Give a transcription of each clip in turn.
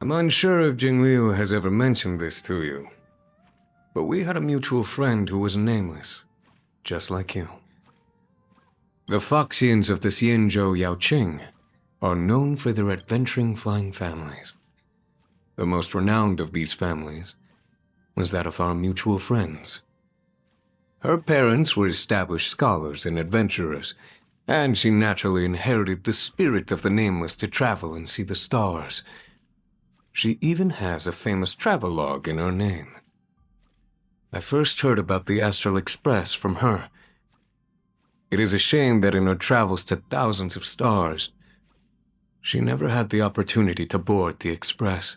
I'm unsure if Jingliu has ever mentioned this to you, but we had a mutual friend who was nameless, just like you. The foxians of the Xianzhou Yaoqing are known for their adventuring flying families. The most renowned of these families was that of our mutual friends. Her parents were established scholars and adventurers, and she naturally inherited the spirit of the nameless to travel and see the stars. She even has a famous travelogue in her name. I first heard about the Astral Express from her. It is a shame that in her travels to thousands of stars, she never had the opportunity to board the Express,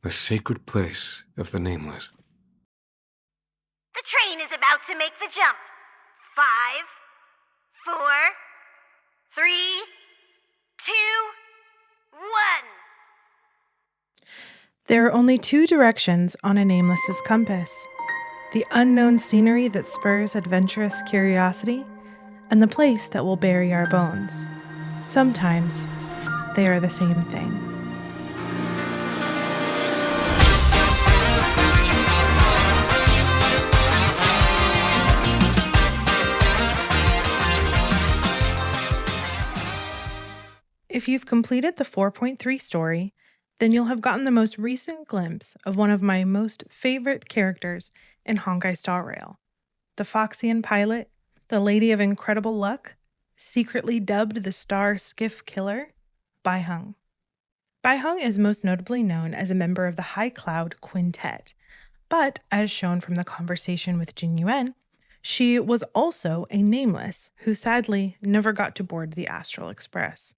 the sacred place of the nameless. The train is about to make the jump. 5, 4, 3, 2, 1. There are only two directions on a nameless's compass: the unknown scenery that spurs adventurous curiosity, and the place that will bury our bones. Sometimes they are the same thing. If you've completed the 4.3 story, then you'll have gotten the most recent glimpse of one of my most favorite characters in Honkai Star Rail, the foxian pilot, the Lady of Incredible Luck, secretly dubbed the Star Skiff Killer, Baiheng. Baiheng is most notably known as a member of the High Cloud Quintet, but as shown from the conversation with Jin Yuan, she was also a nameless who sadly never got to board the Astral Express.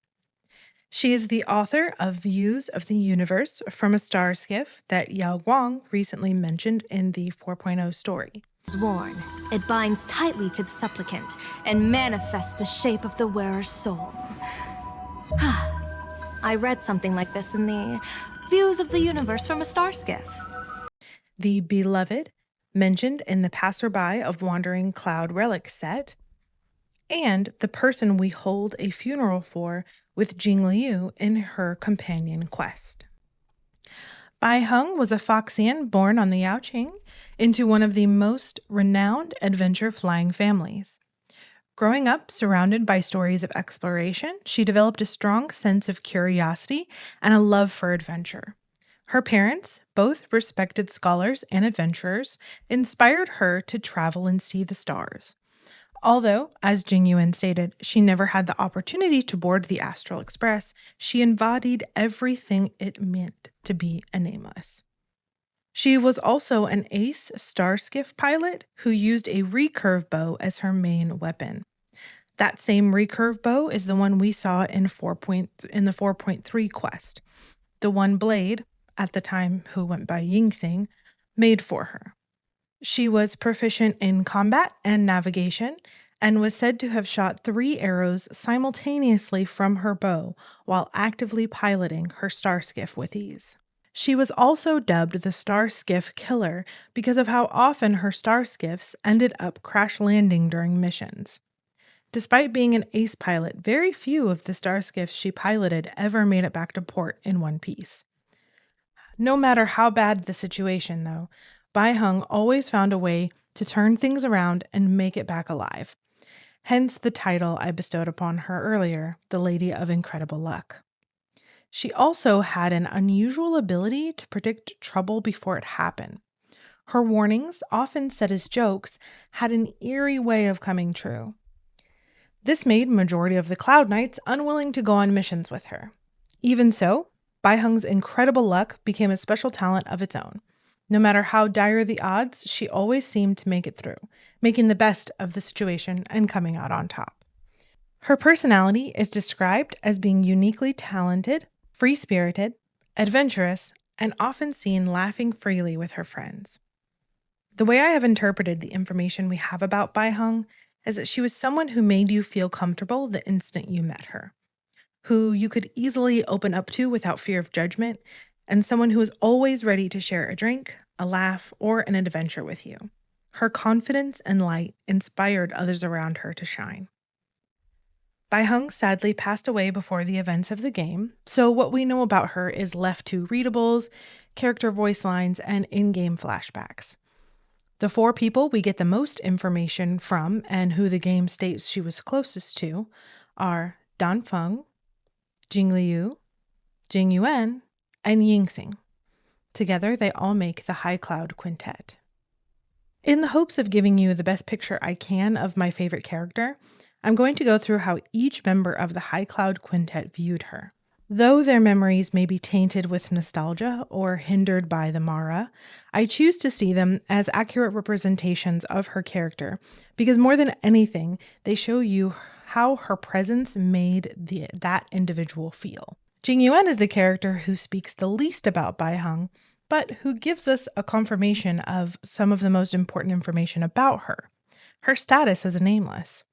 She is the author of Views of the Universe from a Star Skiff that Yao Guang recently mentioned in the 4.0 story. Is worn. It binds tightly to the supplicant and manifests the shape of the wearer's soul. I read something like this in the Views of the Universe from a Star Skiff. The beloved, mentioned in the Passerby of Wandering Cloud Relic set, and the person we hold a funeral for with Jingliu in her companion quest. Baiheng was a foxian born on the Yaoqing into one of the most renowned adventure flying families. Growing up surrounded by stories of exploration, she developed a strong sense of curiosity and a love for adventure. Her parents, both respected scholars and adventurers, inspired her to travel and see the stars. Although, as Jing Yuan stated, she never had the opportunity to board the Astral Express, she embodied everything it meant to be a nameless. She was also an ace star skiff pilot who used a recurve bow as her main weapon. That same recurve bow is the one we saw in the 4.3 quest, the one Blade, at the time who went by Yingxing, made for her. She was proficient in combat and navigation, and was said to have shot 3 arrows simultaneously from her bow while actively piloting her star skiff with ease. She was also dubbed the Star Skiff Killer because of how often her star skiffs ended up crash landing during missions. Despite being an ace pilot, very few of the star skiffs she piloted ever made it back to port in one piece. No matter how bad the situation, though, Baiheng always found a way to turn things around and make it back alive. Hence the title I bestowed upon her earlier, the Lady of Incredible Luck. She also had an unusual ability to predict trouble before it happened. Her warnings, often said as jokes, had an eerie way of coming true. This made majority of the Cloud Knights unwilling to go on missions with her. Even so, Baiheng's incredible luck became a special talent of its own. No matter how dire the odds, she always seemed to make it through, making the best of the situation and coming out on top. Her personality is described as being uniquely talented, free-spirited, adventurous, and often seen laughing freely with her friends. The way I have interpreted the information we have about Baiheng is that she was someone who made you feel comfortable the instant you met her, who you could easily open up to without fear of judgment, and someone who was always ready to share a drink, a laugh, or an adventure with you. Her confidence and light inspired others around her to shine. Baiheng sadly passed away before the events of the game, so what we know about her is left to readables, character voice lines, and in-game flashbacks. The 4 people we get the most information from and who the game states she was closest to are Danfeng, Jingliu, Jingyuan, and Yingxing. Together, they all make the High Cloud Quintet. In the hopes of giving you the best picture I can of my favorite character, I'm going to go through how each member of the High Cloud Quintet viewed her. Though their memories may be tainted with nostalgia or hindered by the Mara, I choose to see them as accurate representations of her character because more than anything, they show you how her presence made that individual feel. Jingyuan is the character who speaks the least about Baiheng, but who gives us a confirmation of some of the most important information about her, her status as a nameless.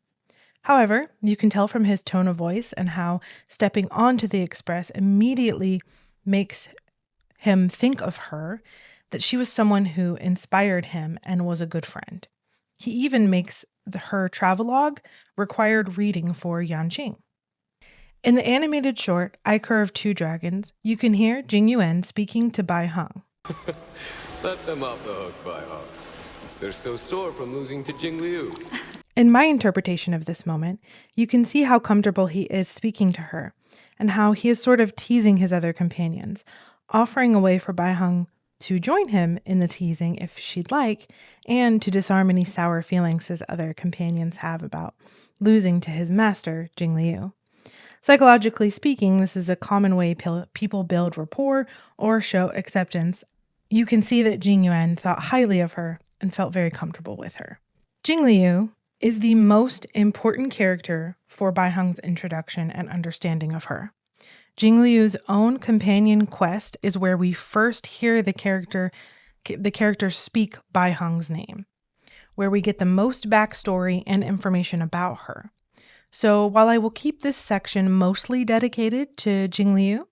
However, you can tell from his tone of voice and how stepping onto the express immediately makes him think of her that she was someone who inspired him and was a good friend. He even makes her travelogue required reading for Yanqing. In the animated short, I Curve Two Dragons, you can hear Jingyuan speaking to Baiheng. Let them off the hook, Baiheng. They're still sore from losing to Jingliu. In my interpretation of this moment, you can see how comfortable he is speaking to her, and how he is sort of teasing his other companions, offering a way for Baiheng to join him in the teasing if she'd like, and to disarm any sour feelings his other companions have about losing to his master, Jingliu. Psychologically speaking, this is a common way people build rapport or show acceptance. You can see that Jingyuan thought highly of her and felt very comfortable with her. Jingliu is the most important character for Baiheng's introduction and understanding of her. Jingliu's own companion quest is where we first hear the character speak Baiheng's name, where we get the most backstory and information about her. So while I will keep this section mostly dedicated to Jingliu,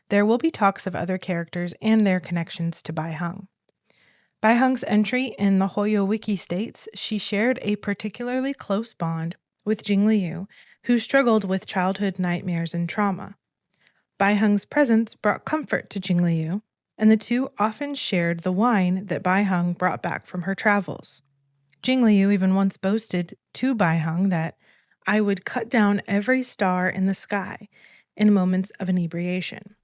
there will be talks of other characters and their connections to Baiheng. Baiheng's entry in the Hoyo Wiki states she shared a particularly close bond with Jingliu, who struggled with childhood nightmares and trauma. Baiheng's presence brought comfort to Jingliu, and the two often shared the wine that Baiheng brought back from her travels. Jingliu even once boasted to Baiheng that I would cut down every star in the sky in moments of inebriation.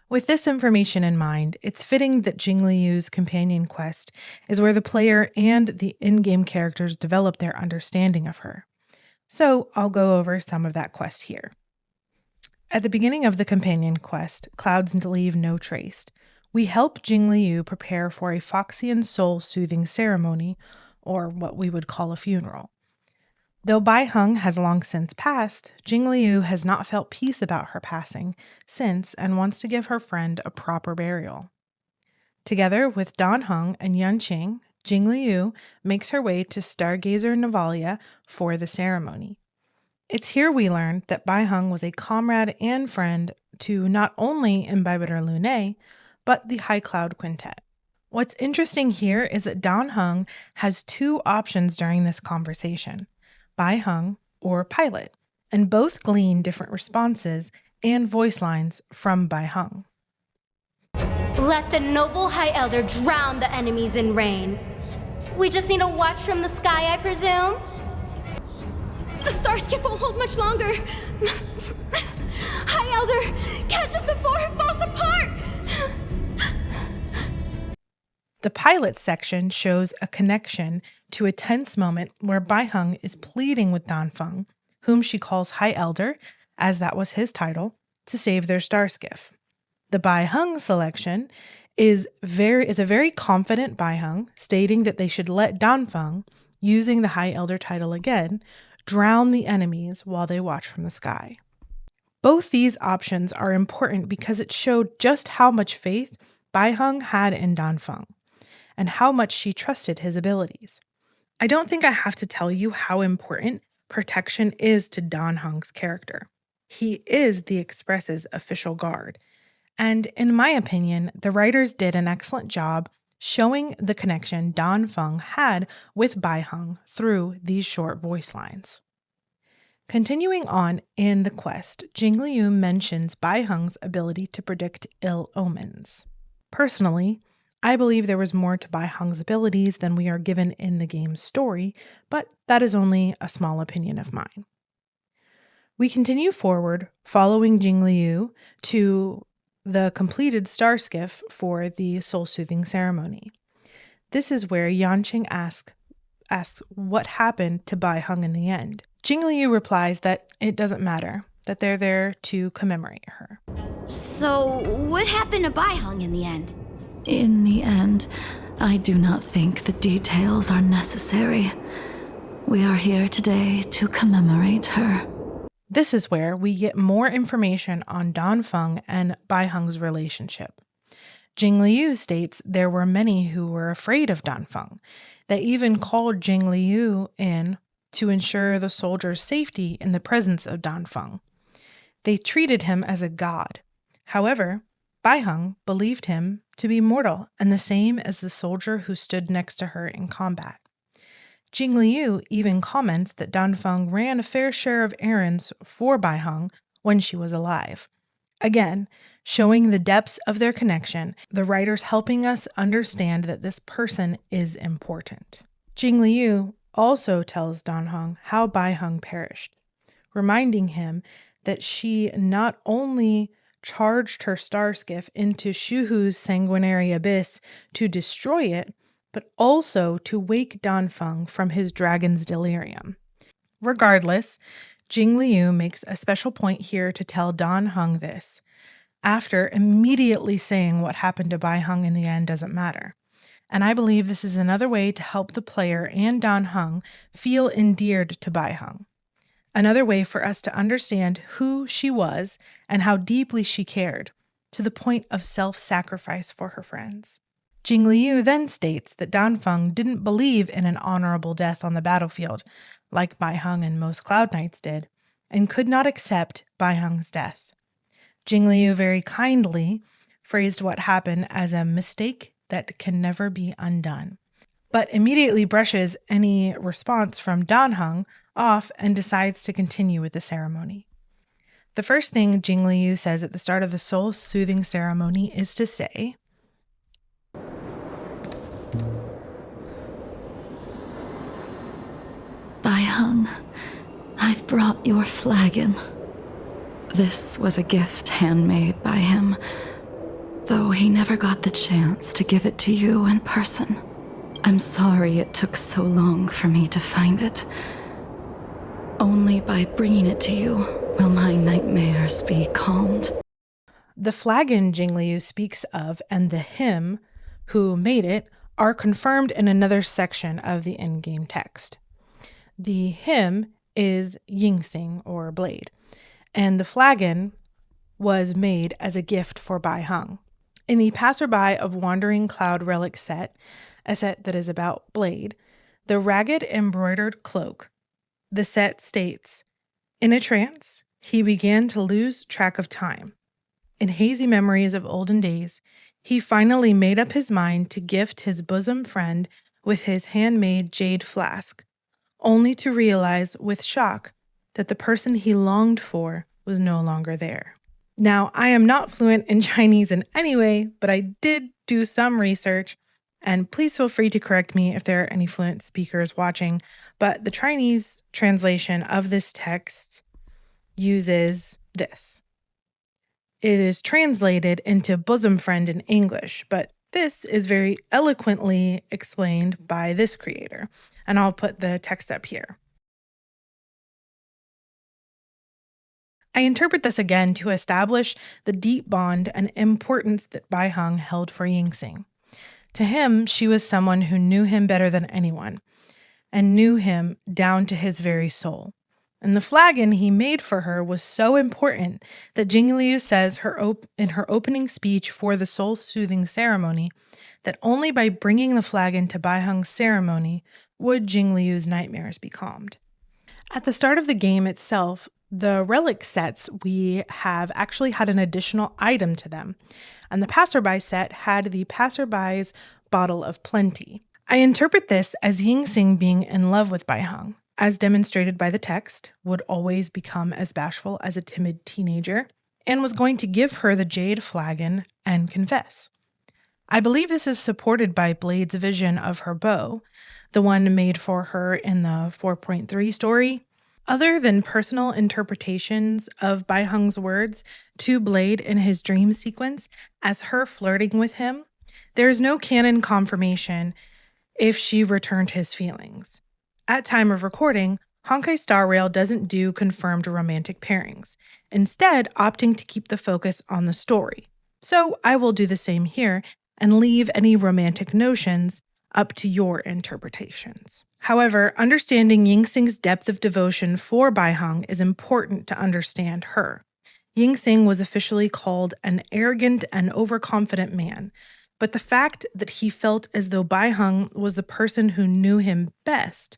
With this information in mind, it's fitting that Jingliu's companion quest is where the player and the in-game characters develop their understanding of her. So I'll go over some of that quest here. At the beginning of the companion quest, Clouds Leave No Trace, we help Jingliu prepare for a foxian soul-soothing ceremony, or what we would call a funeral. Though Baiheng has long since passed, Jingliu has not felt peace about her passing since and wants to give her friend a proper burial. Together with Danheng and Yanqing, Jingliu makes her way to Stargazer Navalia for the ceremony. It's here we learn that Baiheng was a comrade and friend to not only Imbibitor Lune, but the High Cloud Quintet. What's interesting here is that Danheng has 2 options during this conversation: Baiheng or Pilot, and both glean different responses and voice lines from Baiheng. Let the noble High Elder drown the enemies in rain. We just need a watch from the sky, I presume? The starskip won't hold much longer. High Elder, catch us before it falls apart! The pilot section shows a connection to a tense moment where Baiheng is pleading with Danfeng, whom she calls High Elder, as that was his title, to save their starskiff. The Baiheng selection is a very confident Baiheng, stating that they should let Danfeng, using the High Elder title again, drown the enemies while they watch from the sky. Both these options are important because it showed just how much faith Baiheng had in Danfeng, and how much she trusted his abilities. I don't think I have to tell you how important protection is to Danheng's character. He is the Express's official guard, and in my opinion, the writers did an excellent job showing the connection Danfeng had with Baiheng through these short voice lines. Continuing on in the quest, Jingliu mentions Baiheng's ability to predict ill omens. Personally, I believe there was more to Baiheng's abilities than we are given in the game's story, but that is only a small opinion of mine. We continue forward, following Jingliu to the completed star skiff for the soul-soothing ceremony. This is where Yanqing asks what happened to Baiheng in the end. Jingliu replies that it doesn't matter, that they're there to commemorate her. So, what happened to Baiheng in the end? In the end, I do not think the details are necessary. We are here today to commemorate her. This is where we get more information on Danfeng and Baiheng's relationship. Jingliu states there were many who were afraid of Danfeng. They even called Jingliu in to ensure the soldiers' safety in the presence of Danfeng. They treated him as a god. However, Baiheng believed him to be mortal and the same as the soldier who stood next to her in combat. Jingliu even comments that Danfeng ran a fair share of errands for Baiheng when she was alive. Again, showing the depths of their connection, the writers helping us understand that this person is important. Jingliu also tells Danfeng how Baiheng perished, reminding him that she not only charged her star skiff into Shuhu's sanguinary abyss to destroy it, but also to wake Danfeng from his dragon's delirium. Regardless, Jingliu makes a special point here to tell Danfeng this, after immediately saying what happened to Baiheng in the end doesn't matter. And I believe this is another way to help the player and Danfeng feel endeared to Baiheng. Another way for us to understand who she was and how deeply she cared, to the point of self-sacrifice for her friends. Jingliu then states that Danfeng didn't believe in an honorable death on the battlefield, like Baiheng and most Cloud Knights did, and could not accept Baiheng's death. Jingliu very kindly phrased what happened as a mistake that can never be undone, but immediately brushes any response from Danfeng off and decides to continue with the ceremony. The first thing Jingliu says at the start of the soul-soothing ceremony is to say, Baiheng, I've brought your flagon. This was a gift handmade by him, though he never got the chance to give it to you in person. I'm sorry it took so long for me to find it. Only by bringing it to you will my nightmares be calmed. The flagon Jingliu speaks of and the him who made it are confirmed in another section of the in-game text. The him is Yingxing, or blade, and the flagon was made as a gift for Baiheng. In the Passerby of Wandering Cloud Relic set, a set that is about Blade, the ragged embroidered cloak, the set states, in a trance, he began to lose track of time. In hazy memories of olden days, he finally made up his mind to gift his bosom friend with his handmade jade flask, only to realize with shock that the person he longed for was no longer there. Now, I am not fluent in Chinese in any way, but I did do some research, and please feel free to correct me if there are any fluent speakers watching, but the Chinese translation of this text uses this. It is translated into bosom friend in English, but this is very eloquently explained by this creator, and I'll put the text up here. I interpret this again to establish the deep bond and importance that Baiheng held for Yingxing. To him, she was someone who knew him better than anyone, and knew him down to his very soul. And the flagon he made for her was so important that Jingliu says in her opening speech for the soul-soothing ceremony that only by bringing the flagon to Baiheng's ceremony would Jingliu's nightmares be calmed. At the start of the game itself, the relic sets we have actually had an additional item to them, and the Passerby set had the Passerby's Bottle of Plenty. I interpret this as Yingxing being in love with Baiheng. as demonstrated by the text, would always become as bashful as a timid teenager, and was going to give her the jade flagon and confess. I believe this is supported by Blade's vision of her bow, the one made for her in the 4.3 story. Other than personal interpretations of Baiheng's words to Blade in his dream sequence as her flirting with him, there is no canon confirmation if she returned his feelings. At time of recording, Honkai Star Rail doesn't do confirmed romantic pairings, instead opting to keep the focus on the story. So I will do the same here and leave any romantic notions up to your interpretations. However, understanding Yingxing's depth of devotion for Baiheng is important to understand her. Yingxing was officially called an arrogant and overconfident man, but the fact that he felt as though Baiheng was the person who knew him best,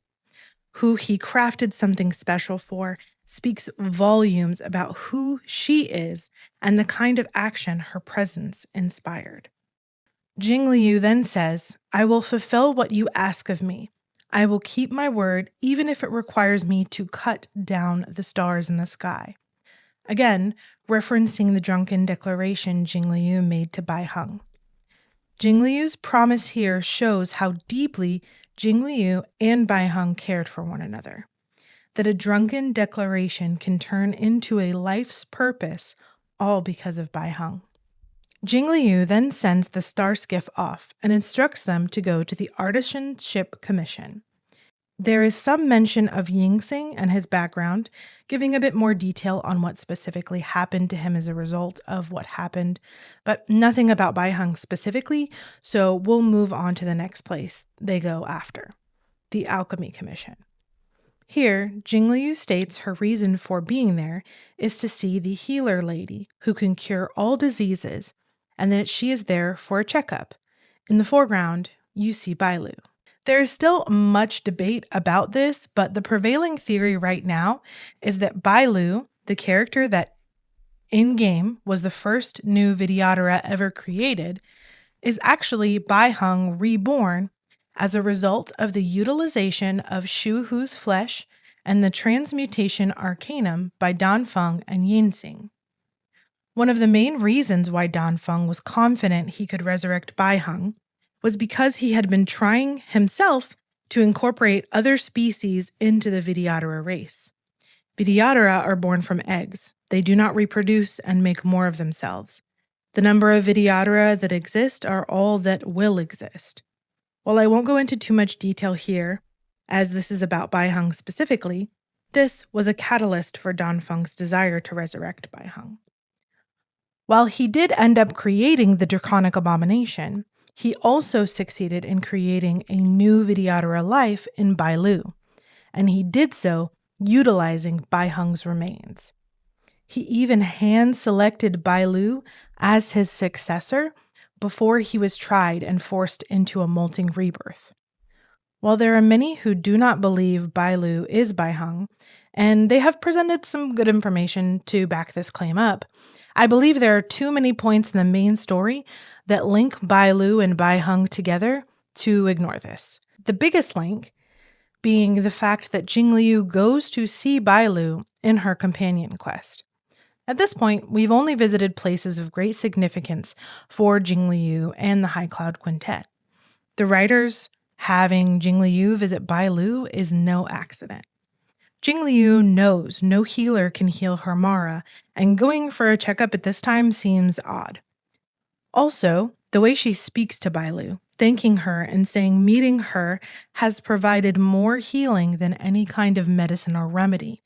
who he crafted something special for, speaks volumes about who she is and the kind of action her presence inspired. Jingliu then says, "I will fulfill what you ask of me. I will keep my word even if it requires me to cut down the stars in the sky." Again, referencing the drunken declaration Jingliu made to Baiheng. Jingliu's promise here shows how deeply Jingliu and Baiheng cared for one another. That a drunken declaration can turn into a life's purpose, all because of Baiheng. Jingliu then sends the star skiff off and instructs them to go to the Artisanship Commission. There is some mention of Yingxing and his background, giving a bit more detail on what specifically happened to him as a result of what happened, but nothing about Baiheng specifically, so we'll move on to the next place they go after, the Alchemy Commission. Here, Jingliu states her reason for being there is to see the healer lady who can cure all diseases, and that she is there for a checkup. In the foreground, you see Bailu. There is still much debate about this, but the prevailing theory right now is that Bailu, the character that in-game was the first new Vidyadhara ever created, is actually Baiheng reborn as a result of the utilization of Shu Hu's flesh and the transmutation arcanum by Danfeng and Yinxing. One of the main reasons why Danfeng was confident he could resurrect Baiheng was because he had been trying himself to incorporate other species into the Vidyadhara race. Vidyadhara are born from eggs. They do not reproduce and make more of themselves. The number of Vidyadhara that exist are all that will exist. While I won't go into too much detail here, as this is about Baiheng specifically, this was a catalyst for Danfeng's desire to resurrect Baiheng. While he did end up creating the Draconic Abomination, he also succeeded in creating a new Vidyadhara life in Bailu, and he did so utilizing Baiheng's remains. He even hand-selected Bailu as his successor before he was tried and forced into a molting rebirth. While there are many who do not believe Bailu is Baiheng, and they have presented some good information to back this claim up, I believe there are too many points in the main story that link Bailu and Baiheng together to ignore this. The biggest link being the fact that Jingliu goes to see Bailu in her companion quest. At this point, we've only visited places of great significance for Jingliu and the High Cloud Quintet. The writers having Jingliu visit Bailu is no accident. Jingliu knows no healer can heal her Mara, and going for a checkup at this time seems odd. Also, the way she speaks to Bailu, thanking her and saying meeting her has provided more healing than any kind of medicine or remedy.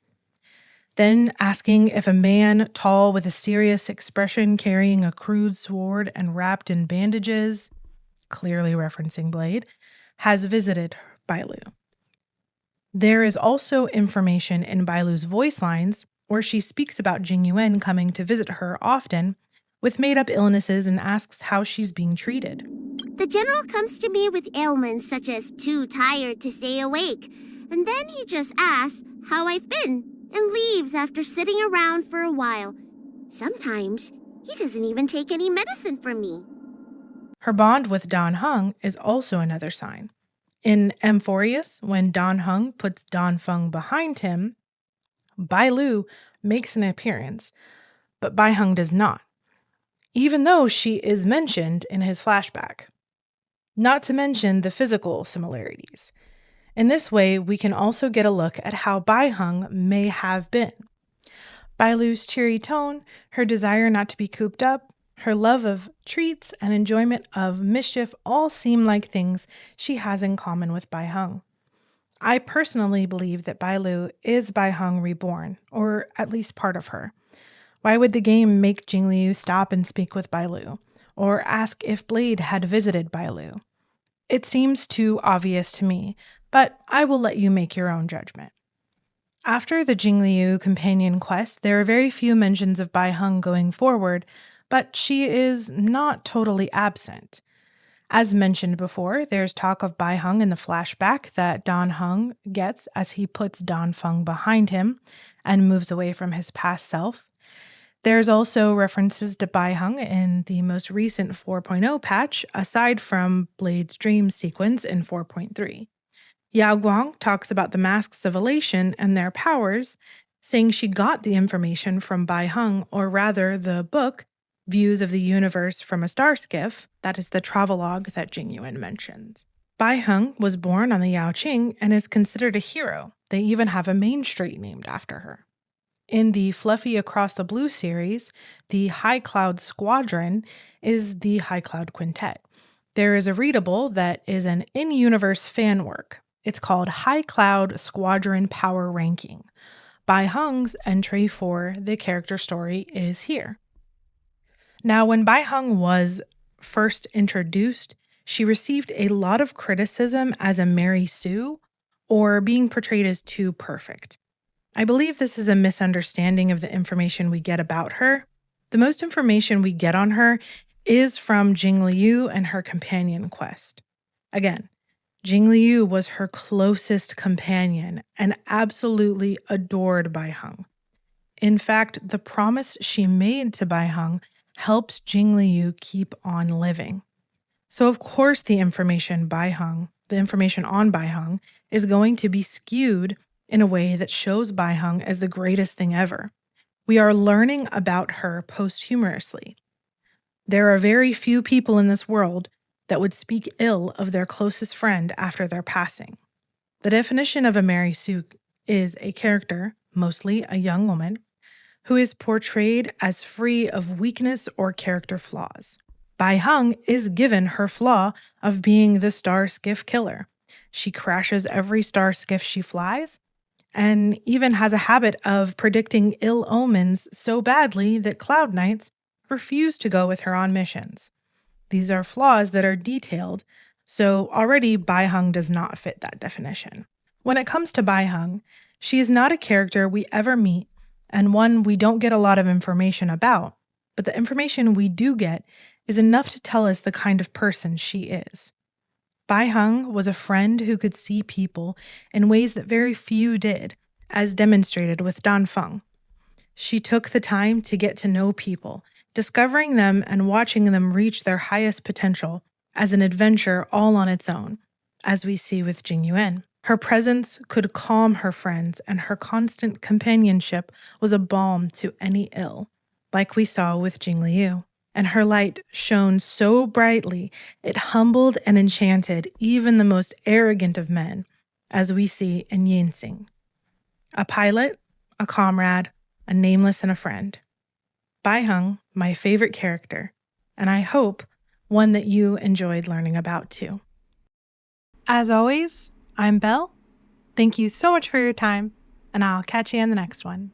Then asking if a man tall with a serious expression carrying a crude sword and wrapped in bandages, clearly referencing Blade, has visited Bailu. There is also information in Bailu's voice lines where she speaks about Jingyuan coming to visit her often with made-up illnesses and asks how she's being treated. The general comes to me with ailments such as too tired to stay awake, and then he just asks how I've been and leaves after sitting around for a while. Sometimes he doesn't even take any medicine from me. Her bond with Danheng is also another sign. In Amphorius, when Dan Heng puts Dan Feng behind him, Bai Lu makes an appearance, but Baiheng does not, even though she is mentioned in his flashback. Not to mention the physical similarities. In this way, we can also get a look at how Baiheng may have been. Bai Lu's cheery tone, her desire not to be cooped up, her love of treats and enjoyment of mischief all seem like things she has in common with Baiheng. I personally believe that Bai Lu is Baiheng reborn, or at least part of her. Why would the game make Jingliu stop and speak with Bai Lu, or ask if Blade had visited Bai Lu? It seems too obvious to me, but I will let you make your own judgment. After the Jingliu companion quest, there are very few mentions of Baiheng going forward, but she is not totally absent. As mentioned before, there's talk of Baiheng in the flashback that Dan Heng gets as he puts Dan Feng behind him and moves away from his past self. There's also references to Baiheng in the most recent 4.0 patch, aside from Blade's dream sequence in 4.3. Yao Guang talks about the Masks of Elation and their powers, saying she got the information from Baiheng, or rather the book, Views of the Universe from a Star Skiff, that is the travelogue that Jing Yuan mentions. Baiheng was born on the Yao Qing and is considered a hero. They even have a main street named after her. In the Fluffy Across the Blue series, the High Cloud Squadron is the High Cloud Quintet. There is a readable that is an in-universe fan work. It's called High Cloud Squadron Power Ranking. Baiheng's entry for the character story is here. Now, when Baiheng was first introduced, she received a lot of criticism as a Mary Sue, or being portrayed as too perfect. I believe this is a misunderstanding of the information we get about her. The most information we get on her is from Jingliu and her companion quest. Again, Jingliu was her closest companion and absolutely adored Baiheng. In fact, the promise she made to Baiheng helps Jingliu keep on living. So of course the information on Baiheng is going to be skewed in a way that shows Baiheng as the greatest thing ever. We are learning about her posthumously. There are very few people in this world that would speak ill of their closest friend after their passing. The definition of a Mary Sue is a character, mostly a young woman, who is portrayed as free of weakness or character flaws. Baiheng is given her flaw of being the star skiff killer. She crashes every star skiff she flies, and even has a habit of predicting ill omens so badly that Cloud Knights refuse to go with her on missions. These are flaws that are detailed, so already Baiheng does not fit that definition. When it comes to Baiheng, she is not a character we ever meet and one we don't get a lot of information about, but the information we do get is enough to tell us the kind of person she is. Baiheng was a friend who could see people in ways that very few did, as demonstrated with Dan Feng. She took the time to get to know people, discovering them and watching them reach their highest potential as an adventure all on its own, as we see with Jing Yuan. Her presence could calm her friends, and her constant companionship was a balm to any ill, like we saw with Jingliu. And her light shone so brightly it humbled and enchanted even the most arrogant of men, as we see in Yinsing. A pilot, a comrade, a nameless, and a friend. Baiheng, my favorite character, and I hope one that you enjoyed learning about too. As always, I'm Belle. Thank you so much for your time, and I'll catch you in the next one.